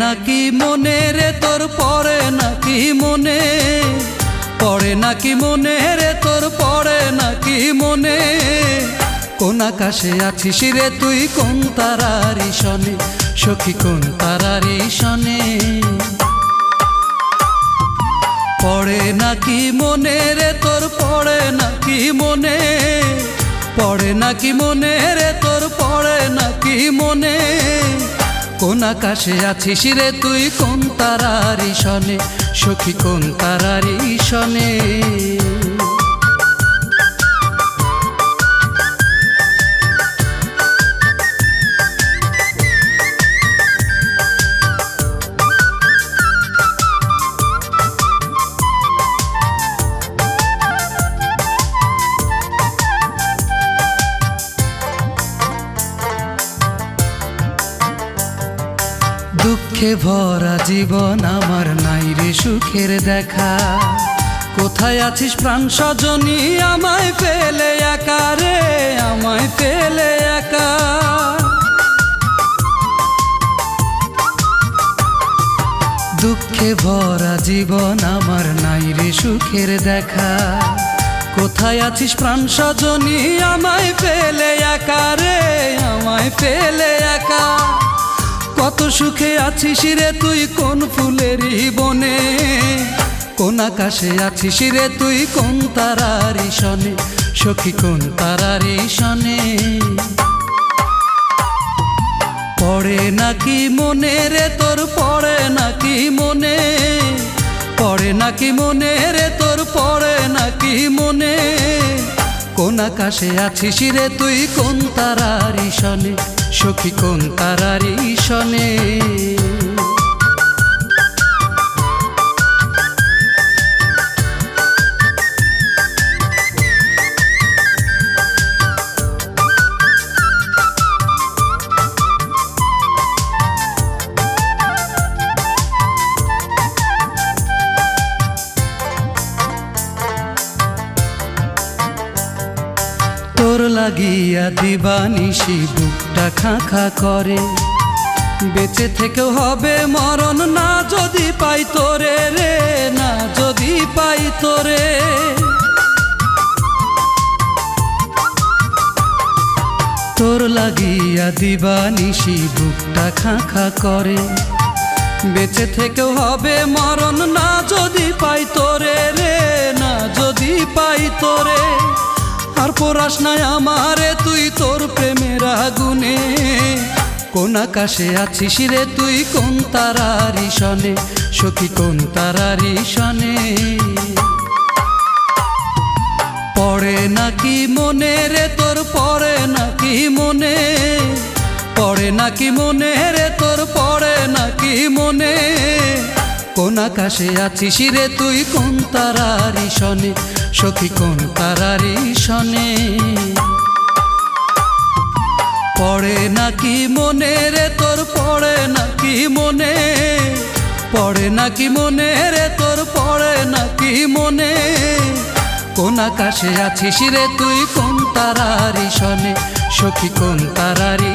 নাকি মনে রে তোর পড়ে নাকি মনে, পড়ে নাকি মনে রে তোর পড়ে নাকি মনে। কোন আকাশে আছিস রে তুই কোন তারারি শনে, সখী কোন তারারি শনে। পড়ে নাকি মনে রে তোর পড়ে নাকি মনে, পড়ে নাকি মনে রে তোর পড়ে নাকি মনে। কোন আকাশে আছিস রে তুই কোন তারারি শনে, সখী কোন তারারি শনে। দুঃখে ভরা জীবন আমার নাই রে সুখের দেখা, কোথায় আছিস প্রাণ সজনী আমায় ফেলে একা রে, আমায় ফেলে একা। দুঃখে ভরা জীবন আমার নাই রে সুখের দেখা, কোথায় আছিস প্রাণ সজনী আমায় ফেলে একা রে, আমায় ফেলে একা। কত সুখে আছিস রে তুই কোন ফুলেরই বনে, কোন আকাশে আছিস রে তুই কোন তারারি শনে, সখী কোন তারারি শনে। পড়ে নাকি মনে রে তোর পড়ে নাকি মনে, পড়ে নাকি মনে রে তোর পড়ে নাকি মনে। কোন আকাশে আছিস রে তুই কোন তারারি শনে, সখী কোন তারারি শনে। তোর লাগিয়া দিবানিশি বুকটা খাঁ খাঁ করে, বেঁচে থেকেও হবে মরণ না যদি পাই তোরে রে, না যদি পাই তোরে। তোর লাগিয়া দিবানিশি বুকটা খাঁ খাঁ করে, বেঁচে থেকেও হবে মরণ না যদি পাই তোরে রে, না যদি পাই তোরে। আর পড়াস নাই আমারে তুই তোর প্রেমের আগুনে, কোন আকাশে আছিস রে তুই কোন তারারি শনে, সখী কোন তারারি শনে। পড়ে নাকি মনে রে তোর পড়ে নাকি মনে, পড়ে নাকি মনে রে তোর পড়ে নাকি মনে। কোন আকাশে আছিস রে তুই কোন তারারি শনে, সখী কোন তারারি শনে। পড়ে নাকি মনে রে তোর পড়ে নাকি মনে, পড়ে নাকি মনে রে তোর পড়ে নাকি মনে। কোন আকাশে আছিস রে তুই কোন তারারি শনে, সখী কোন তারারি